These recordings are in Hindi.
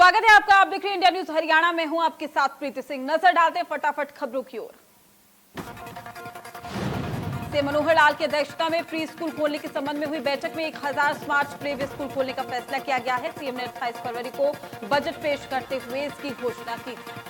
स्वागत है आपका। आप देख रहे हैं इंडिया न्यूज हरियाणा में हूं आपके साथ प्रीति सिंह। नजर डालते हैं फटाफट खबरों की ओर। मनोहर लाल की अध्यक्षता में प्री स्कूल खोलने के संबंध में हुई बैठक में 1000 स्मार्ट प्ले वे स्कूल खोलने का फैसला किया गया है। सीएम ने 28 फरवरी को बजट पेश करते हुए इसकी घोषणा की थी।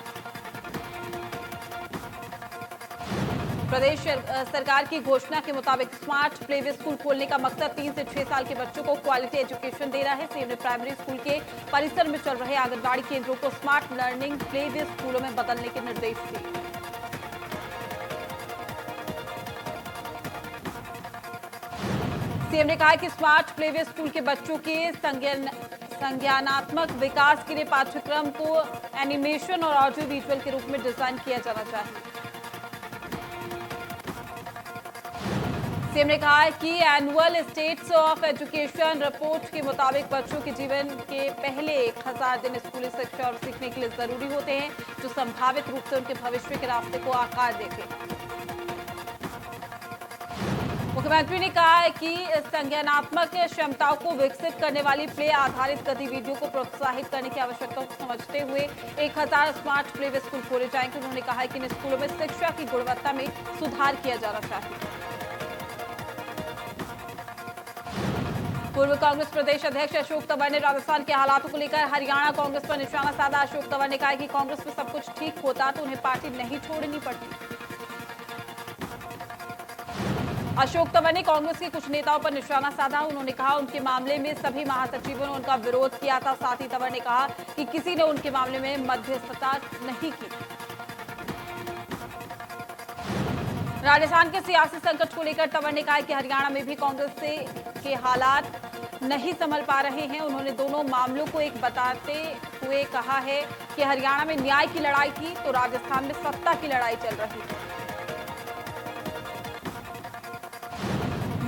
प्रदेश सरकार की घोषणा के मुताबिक स्मार्ट प्ले वे स्कूल खोलने का मकसद 3 से 6 साल के बच्चों को क्वालिटी एजुकेशन देना है। सीएम ने प्राइमरी स्कूल के परिसर में चल रहे आंगनबाड़ी केंद्रों को स्मार्ट लर्निंग प्ले वे स्कूलों में बदलने के निर्देश दिए। सीएम ने कहा कि स्मार्ट प्ले वे स्कूल के बच्चों के संज्ञानात्मक विकास के लिए पाठ्यक्रम को एनिमेशन और ऑडियो विजुअल के रूप में डिजाइन किया जाना चाहिए। सीएम ने कहा कि annual states of education report के मुताबिक बच्चों के जीवन के पहले 1000 दिन स्कूली शिक्षा और सीखने के लिए जरूरी होते हैं, जो संभावित रूप से उनके भविष्य के रास्ते को आकार देते हैं। मुख्यमंत्री ने कहा है कि संज्ञानात्मक क्षमताओं को विकसित करने वाली प्ले आधारित गतिविधियों को प्रोत्साहित करने की आवश्यकता को समझते हुए 1000 स्मार्ट प्ले वे स्कूल खोले जाएंगे। उन्होंने कहा कि इन स्कूलों में शिक्षा की गुणवत्ता में सुधार किया जाना चाहिए। पूर्व कांग्रेस प्रदेश अध्यक्ष अशोक तंवर ने राजस्थान के हालातों को लेकर हरियाणा कांग्रेस पर निशाना साधा। अशोक तंवर ने कहा कि कांग्रेस में सब कुछ ठीक होता तो उन्हें पार्टी नहीं छोड़नी पड़ती। अशोक तंवर ने कांग्रेस के कुछ नेताओं पर निशाना साधा। उन्होंने कहा उनके मामले में सभी महासचिवों ने उनका विरोध किया था। साथ ही तंवर ने कहा कि किसी ने उनके मामले में मध्यस्थता नहीं की। राजस्थान के सियासी संकट को लेकर तंवर ने कहा कि हरियाणा में भी कांग्रेस के हालात नहीं संभल पा रहे हैं। उन्होंने दोनों मामलों को एक बताते हुए कहा है कि हरियाणा में न्याय की लड़ाई थी तो राजस्थान में सत्ता की लड़ाई चल रही है।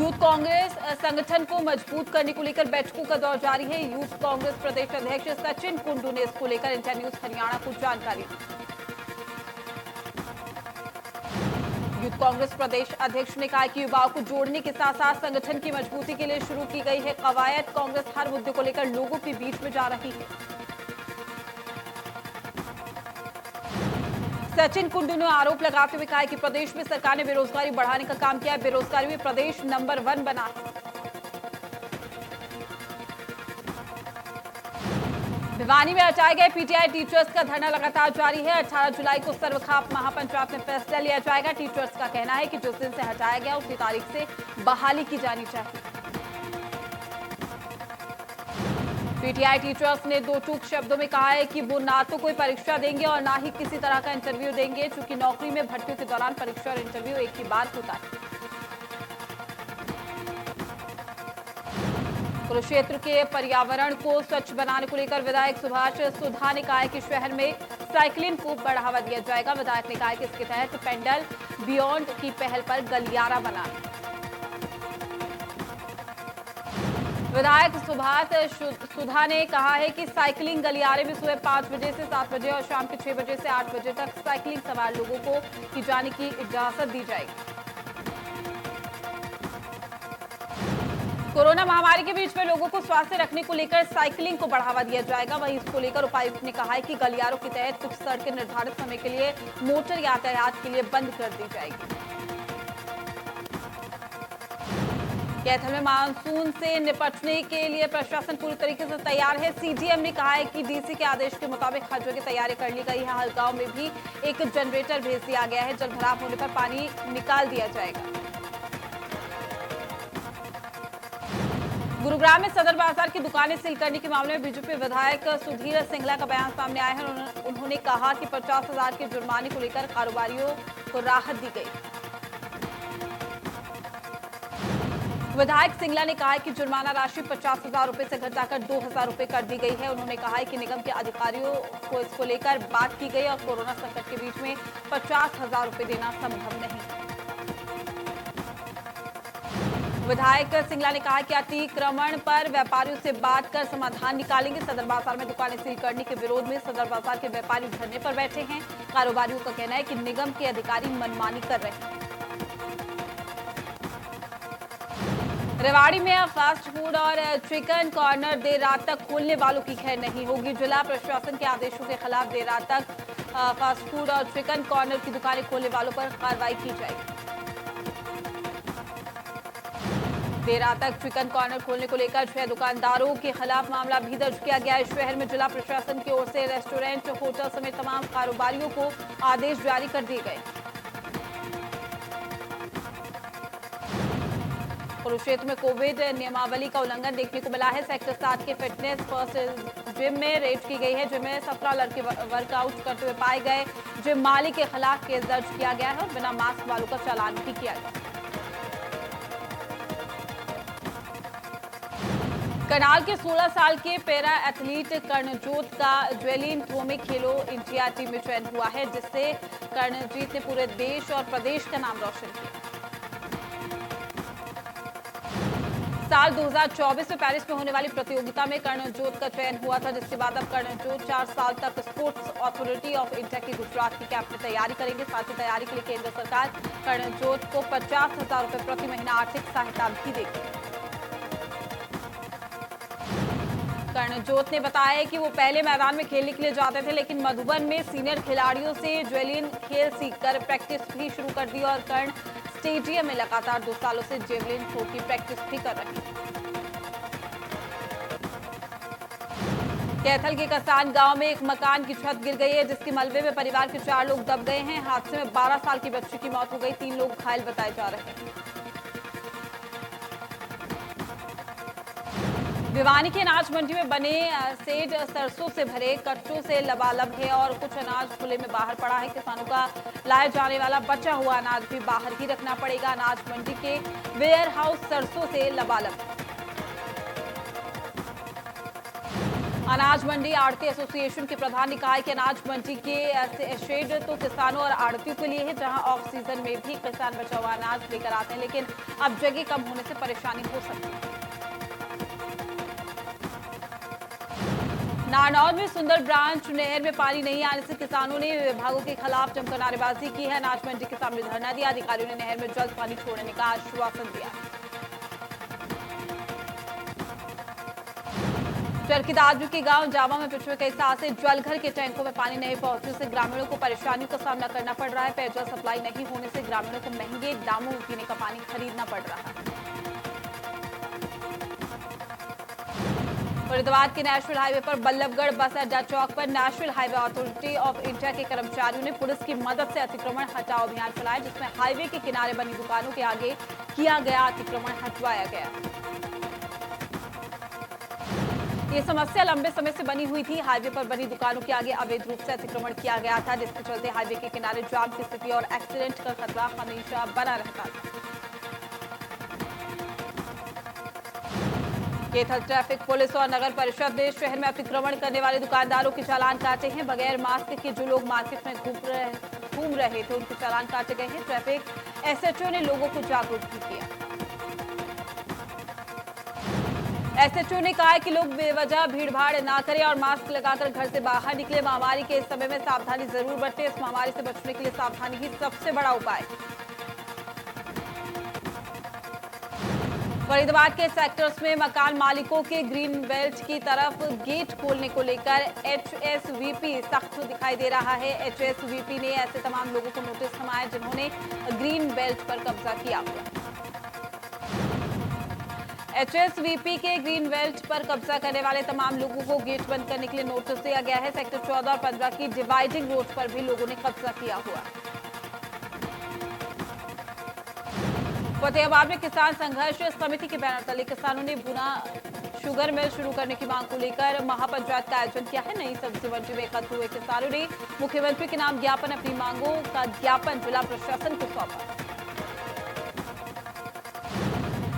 यूथ कांग्रेस संगठन को मजबूत करने को लेकर बैठकों का दौर जारी है। यूथ कांग्रेस प्रदेश अध्यक्ष सचिन कुंडू ने इसको लेकर इंडिया न्यूज हरियाणा को जानकारी दी। यूथ कांग्रेस प्रदेश अध्यक्ष ने कहा कि युवाओं को जोड़ने के साथ साथ संगठन की मजबूती के लिए शुरू की गई है कवायद। कांग्रेस हर मुद्दे को लेकर लोगों के बीच में जा रही है। सचिन कुंडू ने आरोप लगाते हुए कहा कि प्रदेश में सरकार ने बेरोजगारी बढ़ाने का काम किया है। बेरोजगारी में प्रदेश नंबर 1 बना है। भिवानी में हटाए गए पीटीआई टीचर्स का धरना लगातार जारी है। 18 जुलाई को सर्वखाप महापंचायत में फैसला लिया जाएगा। टीचर्स का कहना है कि जिस दिन से हटाया गया उसी तारीख से बहाली की जानी चाहिए। पीटीआई टीचर्स ने दो टूक शब्दों में कहा है कि वो ना तो कोई परीक्षा देंगे और ना ही किसी तरह का इंटरव्यू देंगे, क्योंकि नौकरी में भर्तियों के दौरान परीक्षा और इंटरव्यू एक ही बात होता है। कुरुक्षेत्र के पर्यावरण को स्वच्छ बनाने को लेकर विधायक सुभाष सुधा ने कहा है कि शहर में साइकिलिंग को बढ़ावा दिया जाएगा। विधायक ने कहा है कि इसके तहत पेंडल बियॉन्ड की पहल पर गलियारा बना है। विधायक सुभाष सुधा ने कहा है कि साइकिलिंग गलियारे में सुबह 5 बजे से 7 बजे और शाम के 6 बजे से 8 बजे तक साइकिलिंग सवार लोगों को की जाने की इजाजत दी जाएगी। कोरोना महामारी के बीच में लोगों को स्वास्थ्य रखने को लेकर साइकिलिंग को बढ़ावा दिया जाएगा। वहीं इसको लेकर उपायुक्त ने कहा है कि गलियारों के तहत कुछ सड़कें निर्धारित समय के लिए मोटर यातायात के लिए बंद कर दी जाएगी। कैथल में मानसून से निपटने के लिए प्रशासन पूरी तरीके से तैयार है। सीडीएम ने कहा है कि डीसी के आदेश के मुताबिक हर जगह तैयारी कर ली गई है। हर गांव में भी एक जनरेटर भेज दिया गया है। जल भराव होने पर पानी निकाल दिया जाएगा। गुरुग्राम में सदर बाजार की दुकानें सील करने के मामले में बीजेपी विधायक सुधीर सिंगला का बयान सामने आया है। उन्होंने कहा कि 50,000 के जुर्माने को लेकर कारोबारियों को राहत दी गई। विधायक सिंगला ने कहा है कि जुर्माना राशि 50,000 रुपए से घटाकर 2,000 रुपए कर दी गई है। उन्होंने कहा है कि निगम के अधिकारियों को इसको लेकर बात की गई और कोरोना संकट के बीच में 50,000 रुपए देना संभव नहीं। विधायक सिंगला ने कहा कि अतिक्रमण पर व्यापारियों से बात कर समाधान निकालेंगे। सदर बाजार में दुकानें सील करने के विरोध में सदर बाजार के व्यापारी धरने पर बैठे हैं। कारोबारियों का कहना है कि निगम के अधिकारी मनमानी कर रहे हैं। रेवाड़ी में अब फास्ट फूड और चिकन कॉर्नर देर रात तक खोलने वालों की खैर नहीं होगी। जिला प्रशासन के आदेशों के खिलाफ देर रात तक फास्ट फूड और चिकन कॉर्नर की दुकानें खोलने वालों पर कार्रवाई की जाएगी। देर रात तक चिकन कॉर्नर खोलने को लेकर 6 दुकानदारों के खिलाफ मामला भी दर्ज किया गया है। शहर में जिला प्रशासन की ओर से रेस्टोरेंट, होटल समेत तमाम कारोबारियों को आदेश जारी कर दिए गए। कुरुक्षेत्र में कोविड नियमावली का उल्लंघन देखने को मिला है। सेक्टर 7 के फिटनेस फर्स्ट जिम में रेड की गई है। जिम में 17 लड़के वर्कआउट करते हुए पाए गए। जिम मालिक के खिलाफ केस दर्ज किया गया है और बिना मास्क वालों का चालान भी किया गया। करनाल के 16 साल के पैरा एथलीट कर्णजीत का ज्वेलिन थ्रो में खेलो इंडिया टीम में चयन हुआ है, जिससे कर्णजीत ने पूरे देश और प्रदेश का नाम रोशन किया। साल 2024 में पेरिस में होने वाली प्रतियोगिता में कर्णजीत का चयन हुआ था, जिसके बाद अब कर्णजीत 4 साल तक स्पोर्ट्स अथॉरिटी ऑफ इंडिया की गुजरात की कैंप में तैयारी करेंगे। साथ ही तैयारी के लिए केंद्र सरकार कर्णजीत को 50,000 रुपए प्रति महीना आर्थिक सहायता भी देगी। कर्णजीत ने बताया कि वो पहले मैदान में खेलने के लिए जाते थे, लेकिन मधुबन में सीनियर खिलाड़ियों से ज्वेलिन खेल सीखकर प्रैक्टिस भी शुरू कर दी और कर्ण स्टेडियम में लगातार 2 सालों से जेवलिन थ्रो की प्रैक्टिस भी कर रहे हैं। कैथल के कसान गांव में एक मकान की छत गिर गई है, जिसके मलबे में परिवार के 4 लोग दब गए हैं। हादसे में 12 साल की बच्ची की मौत हो गई, 3 लोग घायल बताए जा रहे हैं। भिवानी के अनाज मंडी में बने सेड सरसों से भरे कट्टों से लबालब है और कुछ अनाज खुले में बाहर पड़ा है। किसानों का लाया जाने वाला बचा हुआ अनाज भी बाहर ही रखना पड़ेगा। अनाज मंडी के वेयर हाउस सरसों से लबालब। अनाज मंडी आड़ती एसोसिएशन के प्रधान ने कहा है कि अनाज मंडी के शेड तो किसानों और आड़तियों के लिए है, जहां ऑफ सीजन में भी किसान बचा हुआ अनाज लेकर आते हैं, लेकिन अब जगह कम होने से परेशानी हो सकती है। नारनौल में सुंदर ब्रांच नहर में पानी नहीं आने से किसानों ने विभागों के खिलाफ जमकर नारेबाजी की है। अनाज मंडी के सामने धरना दिया। अधिकारियों ने नहर में जल्द पानी छोड़ने का आश्वासन दिया। चरखीदार के गांव जावा में पिछले कई साल से जलघर के टैंकों में पानी नहीं पहुंचने से ग्रामीणों को परेशानियों का सामना करना पड़ रहा है। पेयजल सप्लाई नहीं होने से ग्रामीणों को महंगे दामों में पीने का पानी खरीदना पड़ रहा है। फरीदाबाद के नेशनल हाईवे पर बल्लभगढ़ बस अड्डा चौक पर national highway authority of India के कर्मचारियों ने पुलिस की मदद से अतिक्रमण हटाओ अभियान चलाया, जिसमें हाईवे के किनारे बनी दुकानों के आगे किया गया अतिक्रमण हटवाया गया। ये समस्या लंबे समय से बनी हुई थी। हाईवे पर बनी दुकानों के आगे अवैध रूप से अतिक्रमण किया गया था, जिसके चलते हाईवे के किनारे जाम की स्थिति और एक्सीडेंट का खतरा हमेशा बना रहता था। कैथल ट्रैफिक पुलिस और नगर परिषद ने शहर में अतिक्रमण करने वाले दुकानदारों के चालान काटे हैं। बगैर मास्क के जो लोग मार्केट में घूम रहे थे, उनके चालान काटे गए हैं। ट्रैफिक एसएचओ ने लोगों को जागरूक भी किया। एसएचओ ने कहा है कि लोग बेवजह भीड़भाड़ ना करें और मास्क लगाकर घर से बाहर निकले। महामारी के इस समय में सावधानी जरूर बरतें। इस महामारी से बचने के लिए सावधानी ही सबसे बड़ा उपाय। फरीदाबाद के सेक्टर्स में मकान मालिकों के ग्रीन बेल्ट की तरफ गेट खोलने को लेकर एचएसवीपी सख्त दिखाई दे रहा है। एचएसवीपी ने ऐसे तमाम लोगों को नोटिस थमाया जिन्होंने ग्रीन बेल्ट पर कब्जा किया हुआ। एचएसवीपी के ग्रीन बेल्ट पर कब्जा करने वाले तमाम लोगों को गेट बंद करने के लिए नोटिस दिया गया है। सेक्टर 14 और 15 की डिवाइडिंग रोड पर भी लोगों ने कब्जा किया हुआ। फतेहाबाद में किसान संघर्ष समिति के बैनर तले किसानों ने भुना शुगर मिल शुरू करने की मांग को लेकर महापंचायत का आयोजन किया है। नई सब्जी मंडी में एकत्र हुए किसानों ने मुख्यमंत्री के नाम ज्ञापन अपनी मांगों का ज्ञापन जिला प्रशासन को सौंपा।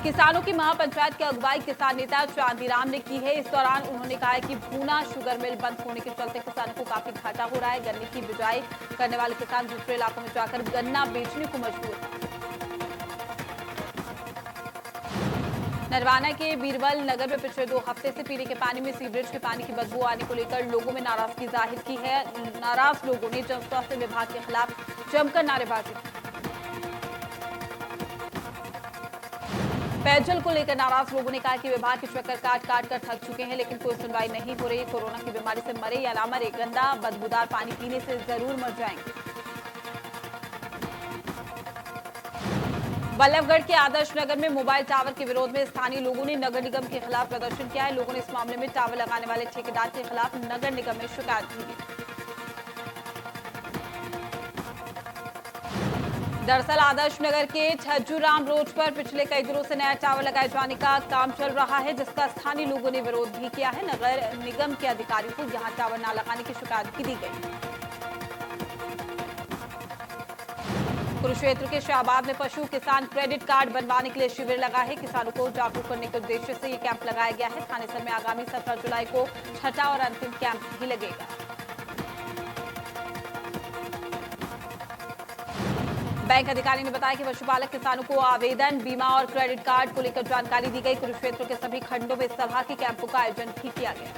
किसानों की महापंचायत की अगुवाई किसान नेता चांदीराम ने की है। इस दौरान उन्होंने कहा है कि भूना शुगर मिल बंद होने के चलते किसानों को काफी घाटा हो रहा है। गन्ने की बिजाई करने वाले किसान दूसरे इलाकों में जाकर गन्ना बेचने को मजबूर हैं। नरवाना के बीरबल नगर में पिछले 2 हफ्ते से पीने के पानी में सीवरेज के पानी की बदबू आने को लेकर लोगों में नाराजगी जाहिर की है। नाराज लोगों ने जन स्वास्थ्य विभाग के खिलाफ जमकर नारेबाजी की। पेयजल को लेकर नाराज लोगों ने कहा कि विभाग के चक्कर काट काट कर थक चुके हैं, लेकिन कोई सुनवाई नहीं हो रही। कोरोना की बीमारी से मरे या ना मरे, गंदा बदबूदार पानी पीने से जरूर मर जाएंगे। बल्लभगढ़ के आदर्श नगर में मोबाइल टावर के विरोध में स्थानीय लोगों ने नगर निगम के खिलाफ प्रदर्शन किया है। लोगों ने इस मामले में टावर लगाने वाले ठेकेदार के खिलाफ नगर निगम में शिकायत की। दरअसल आदर्श नगर के छज्जूराम रोड पर पिछले कई दिनों से नया टावर लगाए जाने का काम चल रहा है, जिसका स्थानीय लोगों ने विरोध भी किया है। नगर निगम के अधिकारियों को यहां टावर न लगाने की शिकायत भी दी गई। कुरुक्षेत्र के शाहबाद में पशु किसान क्रेडिट कार्ड बनवाने के लिए शिविर लगा है। किसानों को जागरूक करने के उद्देश्य से ये कैंप लगाया गया है। थानेसर में आगामी 17 जुलाई को छठा और अंतिम कैंप भी लगेगा। बैंक अधिकारी ने बताया कि पशुपालक किसानों को आवेदन, बीमा और क्रेडिट कार्ड को लेकर जानकारी दी गई। कुरुक्षेत्र के सभी खंडों में सभा के कैंपों का आयोजन भी किया गया।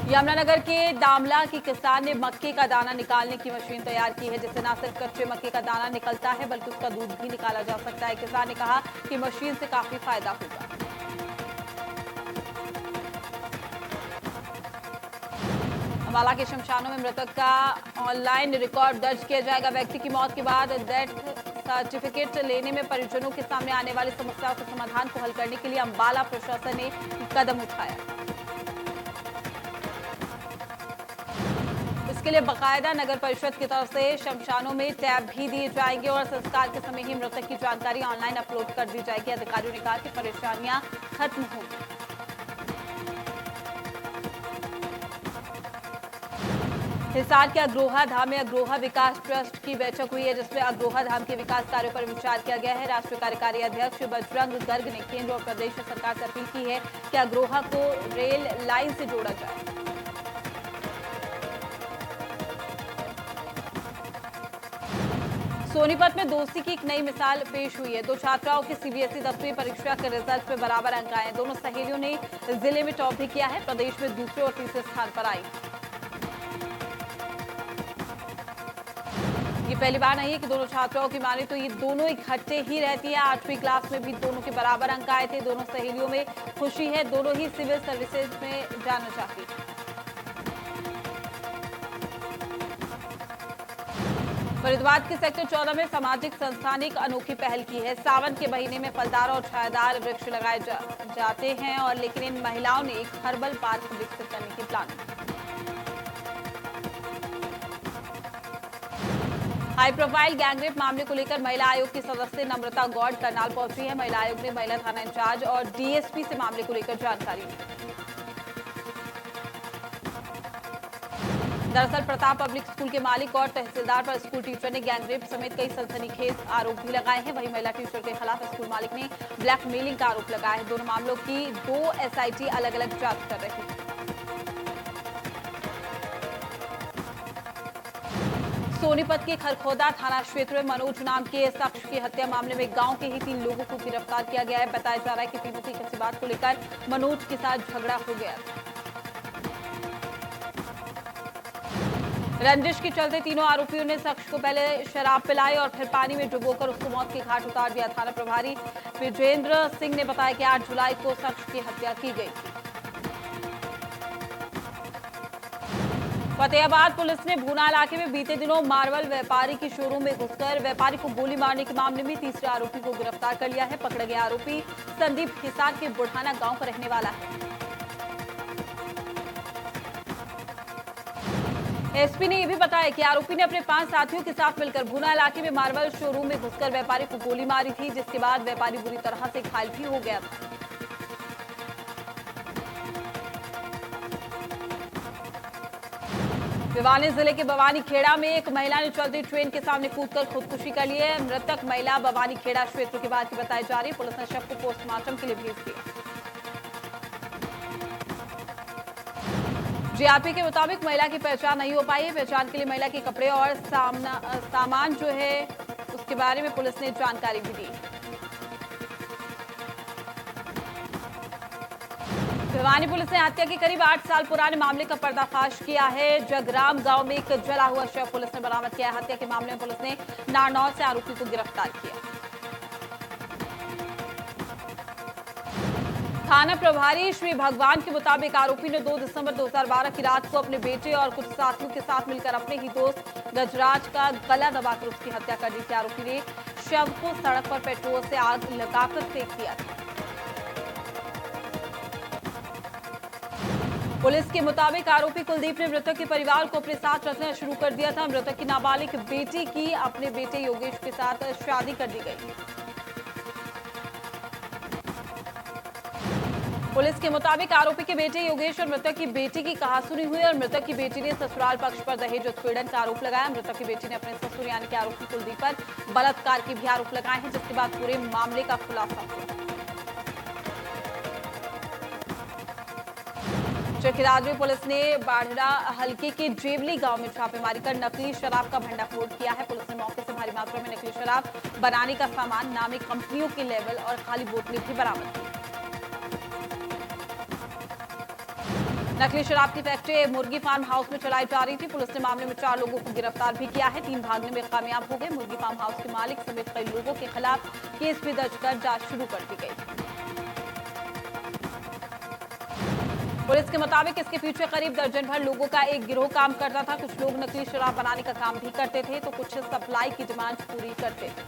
यमुनानगर के दामला की किसान ने मक्के का दाना निकालने की मशीन तैयार की है, जिससे न सिर्फ कच्चे मक्के का दाना निकलता है बल्कि उसका दूध भी निकाला जा सकता है। किसान ने कहा कि मशीन से काफी फायदा होगा। अम्बाला के शमशानों में मृतक का ऑनलाइन रिकॉर्ड दर्ज किया जाएगा। व्यक्ति की मौत के बाद डेथ सर्टिफिकेट लेने में परिजनों के सामने आने वाली समस्याओं के समाधान को हल करने के लिए अम्बाला प्रशासन ने कदम उठाया। इसके लिए बाकायदा नगर परिषद की तरफ से शमशानों में टैब भी दिए जाएंगे और संस्कार के समय ही मृतक की जानकारी ऑनलाइन अपलोड कर दी जाएगी। अधिकारियों ने कहा कि परेशानियां खत्म होंगी। हिसार के अग्रोहा धाम में अग्रोहा विकास ट्रस्ट की बैठक हुई है, जिसमें अग्रोहा धाम के विकास कार्यों पर विचार किया गया है। राष्ट्रीय कार्यकारी अध्यक्ष बजरंग गर्ग ने केंद्र और प्रदेश सरकार से अपील की है कि अग्रोहा को रेल लाइन से जोड़ा जाए। सोनीपत में दोस्ती की एक नई मिसाल पेश हुई है। दो छात्राओं के सीबीएसई 10वीं परीक्षा के रिजल्ट में बराबर अंक आए। दोनों सहेलियों ने जिले में टॉप भी किया है। प्रदेश में दूसरे और तीसरे स्थान पर आई। ये पहली बार नहीं है कि दोनों छात्राओं की माने तो ये दोनों इकट्ठे ही रहती है। 8वीं क्लास में भी दोनों के बराबर अंक आए थे। दोनों सहेलियों में खुशी है। दोनों ही सिविल सर्विसेज में जाना चाहती है। फरीदाबाद के सेक्टर 14 में सामाजिक संस्था ने एक अनोखी पहल की है। सावन के महीने में फलदार और छायादार वृक्ष लगाए जाते हैं और लेकिन इन महिलाओं ने एक हर्बल पार्क विकसित करने की प्लानिंग। हाई प्रोफाइल गैंगरेप मामले को लेकर महिला आयोग की सदस्य नम्रता गौड़ करनाल पहुंची है। महिला आयोग ने महिला थाना इंचार्ज और डीएसपी से मामले को लेकर जानकारी ली। दरअसल प्रताप पब्लिक स्कूल के मालिक और तहसीलदार पर स्कूल टीचर ने गैंगरेप समेत कई सनसनीखेज आरोप भी लगाए हैं। वहीं महिला टीचर के खिलाफ स्कूल मालिक ने ब्लैकमेलिंग का आरोप लगाया है। दोनों मामलों की 2 एसआईटी अलग अलग जांच कर रही है। सोनीपत के खरखोदा थाना क्षेत्र में मनोज नाम के शख्स की हत्या मामले में गांव के ही 3 लोगों को गिरफ्तार किया गया है। बताया जा रहा है कि तीनों की किसी बात को लेकर मनोज के साथ झगड़ा हो गया था। रंजिश के चलते तीनों आरोपियों ने शख्स को पहले शराब पिलाई और फिर पानी में डुबोकर उसको मौत के घाट उतार दिया। थाना प्रभारी विजेंद्र सिंह ने बताया कि 8 जुलाई को शख्स की हत्या की गई थी। फतेहाबाद पुलिस ने भूना इलाके में बीते दिनों मार्बल व्यापारी की शोरूम में घुसकर व्यापारी को गोली मारने के मामले में तीसरे आरोपी को गिरफ्तार कर लिया है। पकड़े गए आरोपी संदीप हिसार के बुढ़ाना गांव का रहने वाला है। एसपी ने यह भी बताया कि आरोपी ने अपने 5 साथियों के साथ मिलकर भूना इलाके में मार्बल शोरूम में घुसकर व्यापारी को गोली मारी थी, जिसके बाद व्यापारी बुरी तरह से घायल भी हो गया था। भिवानी जिले के बवानी खेड़ा में एक महिला ने चलती ट्रेन के सामने कूदकर खुदकुशी कर ली है। मृतक महिला बवानी खेड़ा क्षेत्र के बाद की बताई जा रही है। पुलिस ने शव को पोस्टमार्टम के लिए भेज दिया। जीआरपी के मुताबिक महिला की पहचान नहीं हो पाई है। पहचान के लिए महिला के कपड़े और सामान जो है उसके बारे में पुलिस ने जानकारी भी दी। भिवानी पुलिस ने हत्या के करीब 8 साल पुराने मामले का पर्दाफाश किया है। जगराम गांव में एक जला हुआ शव पुलिस ने बरामद किया है। हत्या के मामले में पुलिस ने नारनौल से आरोपी को गिरफ्तार किया। थाना प्रभारी श्री भगवान के मुताबिक आरोपी ने 2 दिसंबर 2012 की रात को अपने बेटे और कुछ साथियों के साथ मिलकर अपने ही दोस्त गजराज का गला दबाकर उसकी हत्या कर दी थी। आरोपी ने शव को सड़क पर पेट्रोल से आग लगाकर फेंक दिया था। पुलिस के मुताबिक आरोपी कुलदीप ने मृतक के परिवार को अपने साथ रखना शुरू कर दिया था। मृतक की नाबालिग बेटी की अपने बेटे योगेश के साथ शादी कर दी गई। पुलिस के मुताबिक आरोपी के बेटे योगेश और मृतक की बेटी की कहासुनी हुई और मृतक की बेटी ने ससुराल पक्ष पर दहेज उत्पीड़न का आरोप लगाया। मृतक की बेटी ने अपने ससुर यानी कि आरोपी कुलदीप पर बलात्कार के भी आरोप लगाए हैं, जिसके बाद पूरे मामले का खुलासा हुआ। चरखीदादरी पुलिस ने बाढ़ड़ा हल्के के जेवली गांव में छापेमारी कर नकली शराब का भंडाफोड़ किया है। पुलिस ने मौके से भारी मात्रा में नकली शराब बनाने का सामान, नामी कंपनियों के लेबल और खाली बोतलें भी बरामद की। नकली शराब की फैक्ट्री मुर्गी फार्म हाउस में चलाई जा रही थी। पुलिस ने मामले में 4 लोगों को गिरफ्तार भी किया है। 3 भागने में कामयाब हो गए। मुर्गी फार्म हाउस के मालिक समेत कई लोगों के खिलाफ केस भी दर्ज कर जांच शुरू कर दी गई। पुलिस के मुताबिक इसके पीछे करीब दर्जन भर लोगों का एक गिरोह काम करता था। कुछ लोग नकली शराब बनाने का काम भी करते थे तो कुछ सप्लाई की डिमांड पूरी करते थे।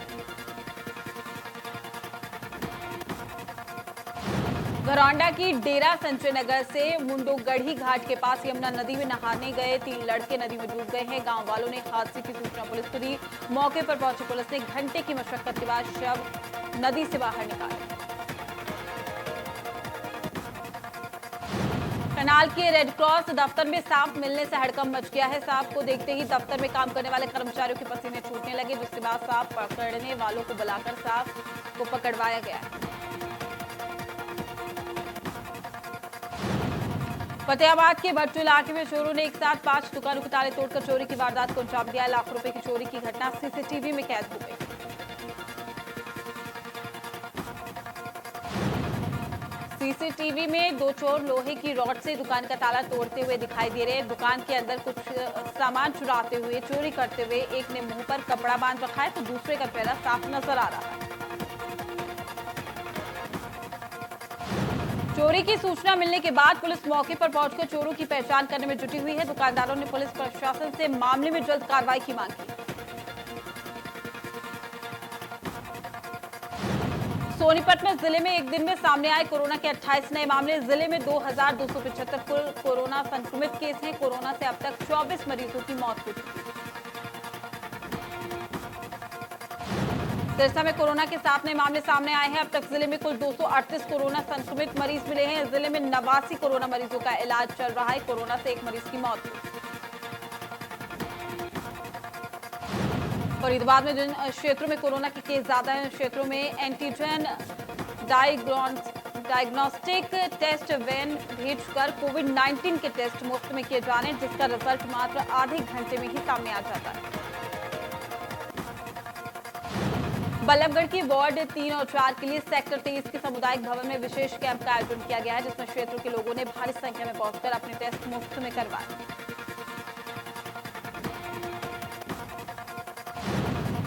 घरौंडा की डेरा संजय नगर से मुंडोगढ़ी घाट के पास यमुना नदी में नहाने गए 3 लड़के नदी में डूब गए हैं। गांव वालों ने हादसे की सूचना पुलिस को दी। मौके पर पहुंची पुलिस ने घंटे की मशक्कत के बाद शव नदी से बाहर निकाला। करनाल के रेड क्रॉस दफ्तर में सांप मिलने से हड़कंप मच गया है। सांप को देखते ही दफ्तर में काम करने वाले कर्मचारियों के पसीने छूटने लगे, जिसके बाद सांप पकड़ने वालों को बुलाकर सांप को पकड़वाया गया। फतेहाबाद के भट्टू इलाके में चोरों ने एक साथ 5 दुकानों के ताले तोड़कर चोरी की वारदात को अंजाम दिया। लाखों रुपए की चोरी की घटना सीसीटीवी में कैद हो गई। सीसीटीवी में 2 चोर लोहे की रॉड से दुकान का ताला तोड़ते हुए दिखाई दे रहे हैं। दुकान के अंदर कुछ सामान चुराते हुए, चोरी करते हुए एक ने मुंह पर कपड़ा बांध रखा है तो दूसरे का चेहरा साफ नजर आ रहा है। चोरी की सूचना मिलने के बाद पुलिस मौके पर पहुंचकर चोरों की पहचान करने में जुटी हुई है। दुकानदारों ने पुलिस प्रशासन से मामले में जल्द कार्रवाई की मांग की। सोनीपत में जिले में एक दिन में सामने आए कोरोना के 28 नए मामले। जिले में 2275 कुल कोरोना संक्रमित केस हैं। कोरोना से अब तक 24 मरीजों की मौत हो चुकी है। सिरसा में कोरोना के 7 नए मामले सामने आए हैं। अब तक जिले में कुल 238 कोरोना संक्रमित मरीज मिले हैं। जिले में 89 कोरोना मरीजों का इलाज चल रहा है। कोरोना से एक मरीज की मौत हुई। फरीदाबाद में जिन क्षेत्रों में कोरोना के केस ज्यादा हैं, क्षेत्रों में एंटीजन डायग्नोस्टिक टेस्ट वैन भेजकर कोविड-19 के टेस्ट मुफ्त में किए जाने, जिसका रिजल्ट मात्र आधे घंटे में ही सामने आ जाता है। बल्लभगढ़ की वार्ड 3 और 4 के लिए सेक्टर 23 के सामुदायिक भवन में विशेष कैंप का आयोजन किया गया है, जिसमें क्षेत्र के लोगों ने भारी संख्या में पहुंचकर अपने टेस्ट मुफ्त में करवाए।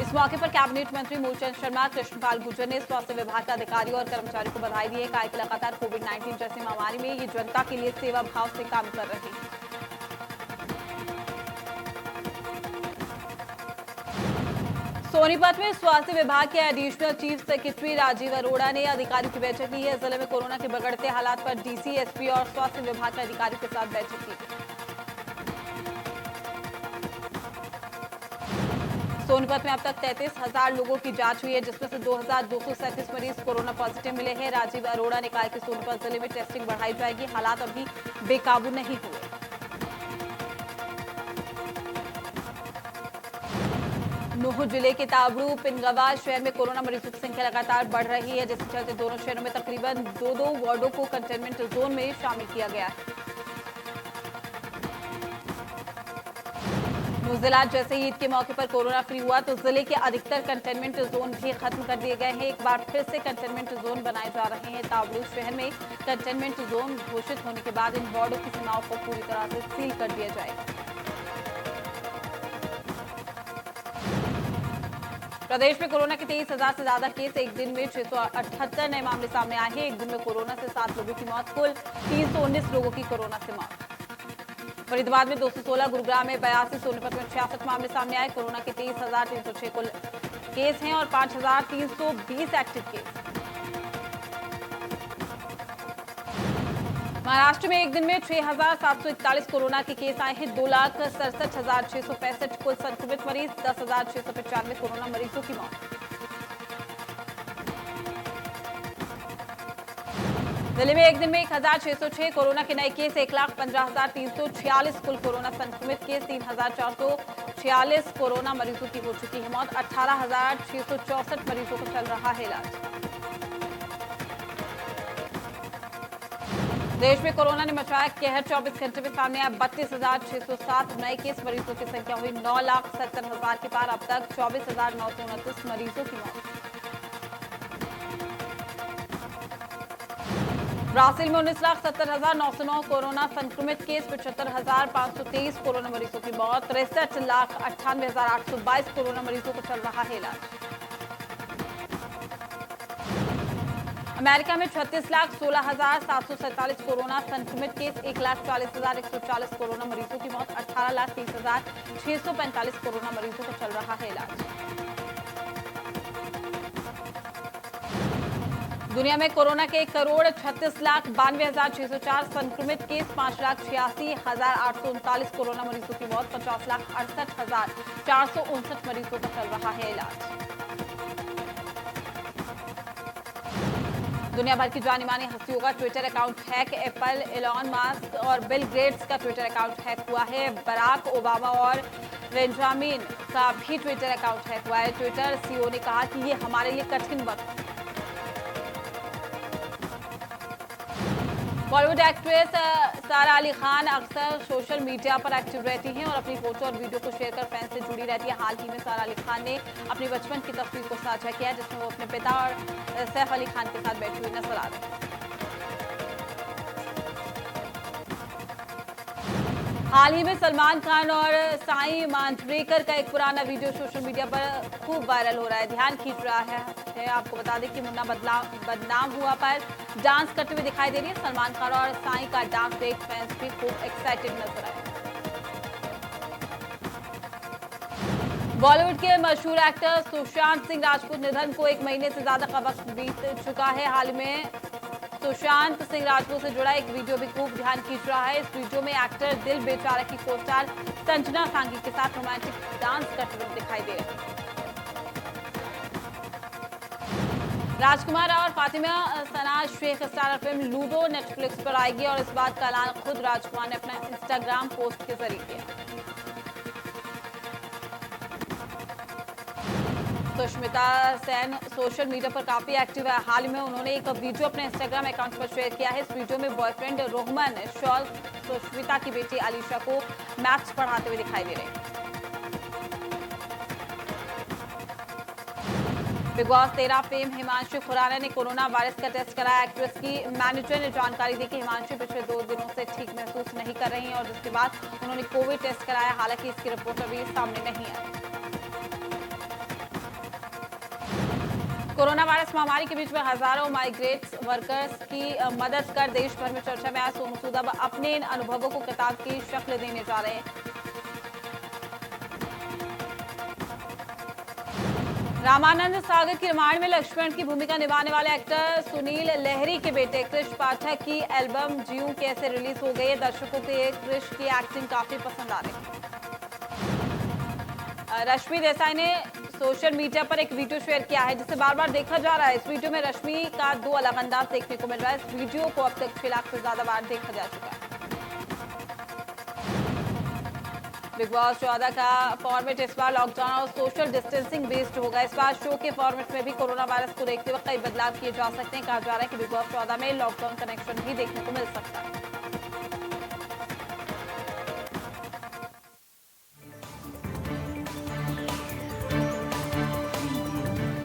इस मौके पर कैबिनेट मंत्री मूलचंद शर्मा, कृष्णपाल गुर्जर ने स्वास्थ्य विभाग के अधिकारियों और कर्मचारियों को बधाई दी है। कहा कि लगातार कोविड-19 जैसी महामारी में ये जनता के लिए सेवा भाव से काम कर रहे हैं। सोनीपत में स्वास्थ्य विभाग के additional chief secretary Rajiv Arora ने अधिकारियों की बैठक ली है। जिले में कोरोना के बिगड़ते हालात पर डीसी, एसपी और स्वास्थ्य विभाग के अधिकारियों के साथ बैठक की। सोनीपत में अब तक 33,000 लोगों की जांच हुई है, जिसमें से 2,237 मरीज कोरोना पॉजिटिव मिले हैं। राजीव अरोड़ा ने कहा कि सोनीपत जिले में टेस्टिंग बढ़ाई जाएगी। हालात अभी बेकाबू नहीं हुए। नूंह जिले के ताबड़ू पिनगवा शहर में कोरोना मरीजों की संख्या लगातार बढ़ रही है, जिसके चलते दोनों शहरों में तकरीबन 2 वार्डों को कंटेनमेंट जोन में शामिल किया गया है। जिला जैसे ईद के मौके पर कोरोना फ्री हुआ तो जिले के अधिकतर कंटेनमेंट जोन भी खत्म कर दिए गए हैं। एक बार फिर से कंटेनमेंट जोन बनाए जा रहे हैं। तावड़ू शहर में कंटेनमेंट जोन घोषित होने के बाद इन वार्डों की सीमाओं को पूरी तरह से सील कर दिया जाएगा। प्रदेश में कोरोना के 23,000 से ज्यादा केस, एक दिन में 678 नए मामले सामने आए हैं। एक दिन में कोरोना से 7 लोगों की मौत, कुल 319 लोगों की कोरोना से मौत। फरीदाबाद में 216, गुरुग्राम में 82, सोनीपत में 66 मामले सामने आए। कोरोना के 23,306 कुल केस हैं और 5,320 एक्टिव केस। महाराष्ट्र में एक दिन में 6,741 कोरोना के केस आए हैं। 2,67,665 कुल संक्रमित मरीज, 10,695 कोरोना मरीजों की मौत। दिल्ली में एक दिन में 1,606 कोरोना के नए केस, 1,15,346 कुल कोरोना संक्रमित केस, 3,446 कोरोना मरीजों की हो चुकी है मौत। 18,664 मरीजों को चल रहा है इलाज। देश में कोरोना ने मचाया कहर, 24 घंटे में सामने आया 32,607 नए केस। मरीजों की संख्या हुई 9,70,000 के पार। अब तक 24,929 मरीजों की मौत। ब्राजील में 19,70,909 कोरोना संक्रमित केस, 75,523 कोरोना मरीजों की मौत। 63,98,822 कोरोना मरीजों को चल रहा है इलाज। अमेरिका में 36,16,747 कोरोना संक्रमित केस, 1,40,140 कोरोना मरीजों की मौत। 18,30,645 कोरोना मरीजों को चल रहा है इलाज। दुनिया में कोरोना के 1,36,92,604 संक्रमित केस, 5,86,839 कोरोना मरीजों की मौत। 50,68,459 मरीजों का चल रहा है इलाज। दुनिया भर की जानी मानी हस्तियों का Twitter account hack. Apple, Elon Musk और बिल गेट्स का ट्विटर अकाउंट हैक हुआ है। बराक ओबामा और बेंजामिन का भी ट्विटर अकाउंट हैक हुआ है। ट्विटर सीईओ ने कहा कि ये हमारे लिए कठिन वक्त है। बॉलीवुड एक्ट्रेस सारा अली खान अक्सर सोशल मीडिया पर एक्टिव रहती हैं और अपनी फोटो और वीडियो को शेयर कर फैंस से जुड़ी रहती है। हाल ही में सारा अली खान ने अपनी बचपन की तस्वीर को साझा किया, जिसमें वो अपने पिता और सैफ अली खान के साथ बैठी हुई नजर आ रही है। हाल ही में सलमान खान और साई मांजरेकर का एक पुराना वीडियो सोशल मीडिया पर खूब वायरल हो रहा है, ध्यान खींच रहा है। आपको बता दें कि मुन्ना बदनाम हुआ पर डांस करते हुए दिखाई दे रही है। सलमान खान और साई का डांस देख फैंस भी खूब एक्साइटेड नजर आए। बॉलीवुड के मशहूर एक्टर सुशांत सिंह राजपूत निधन को 1 महीने से ज्यादा का वक्त बीत चुका है। हाल में सुशांत सिंह राजपूत से जुड़ा एक वीडियो भी खूब ध्यान खींच रहा है। इस वीडियो में एक्टर दिल बेचारा की को स्टार संजना सांगी के साथ रोमांटिक डांस करते हुए दिखाई दे रहे हैं। राजकुमार और Fatima Sana Shaikh starrer film Ludo Netflix पर आएगी और इस बात का ऐलान खुद राजकुमार ने अपना इंस्टाग्राम पोस्ट के जरिए किया। सुष्मिता सेन सोशल मीडिया पर काफी एक्टिव है। हाल में उन्होंने एक वीडियो अपने इंस्टाग्राम अकाउंट पर शेयर किया है। इस वीडियो में बॉयफ्रेंड रोहमन शॉल सुष्मिता की बेटी अलीशा को मैथ्स पढ़ाते हुए दिखाई दे रहे हैं। Bigg Boss 13 fame Himanshu Khurana ने कोरोना वायरस का टेस्ट कराया। एक्ट्रेस की मैनेजर ने जानकारी दी कि हिमांशु पिछले 2 दिनों से ठीक महसूस नहीं कर रही हैं और जिसके बाद उन्होंने कोविड टेस्ट कराया। हालांकि इसकी रिपोर्ट अभी सामने नहीं आई। कोरोना वायरस महामारी के बीच में हजारों माइग्रेंट्स वर्कर्स की मदद कर देश भर में चर्चा में आया सोनू सूद अब अपने इन अनुभवों को किताब की शक्ल देने जा रहे हैं। रामानंद सागर के रामायण में लक्ष्मण की भूमिका निभाने वाले एक्टर सुनील लहरी के बेटे कृष पाठक की एल्बम जीऊं कैसे रिलीज हो गई है। दर्शकों को कृष की एक्टिंग काफी पसंद आ रही है। रश्मि देसाई ने सोशल मीडिया पर एक वीडियो शेयर किया है जिसे बार बार देखा जा रहा है। इस वीडियो में रश्मि का 2 अलग अंदाज देखने को मिल रहा है। इस वीडियो को अब तक 6 लाख से ज्यादा बार देखा जा चुका है। बिग बॉस 14 का फॉर्मेट इस बार लॉकडाउन और सोशल डिस्टेंसिंग बेस्ड होगा। इस बार शो के फॉर्मेट में भी कोरोना वायरस को देखते हुए कई बदलाव किए जा सकते हैं। कहा जा रहा है कि बिग बॉस 14 में लॉकडाउन कनेक्शन भी देखने को मिल सकता है।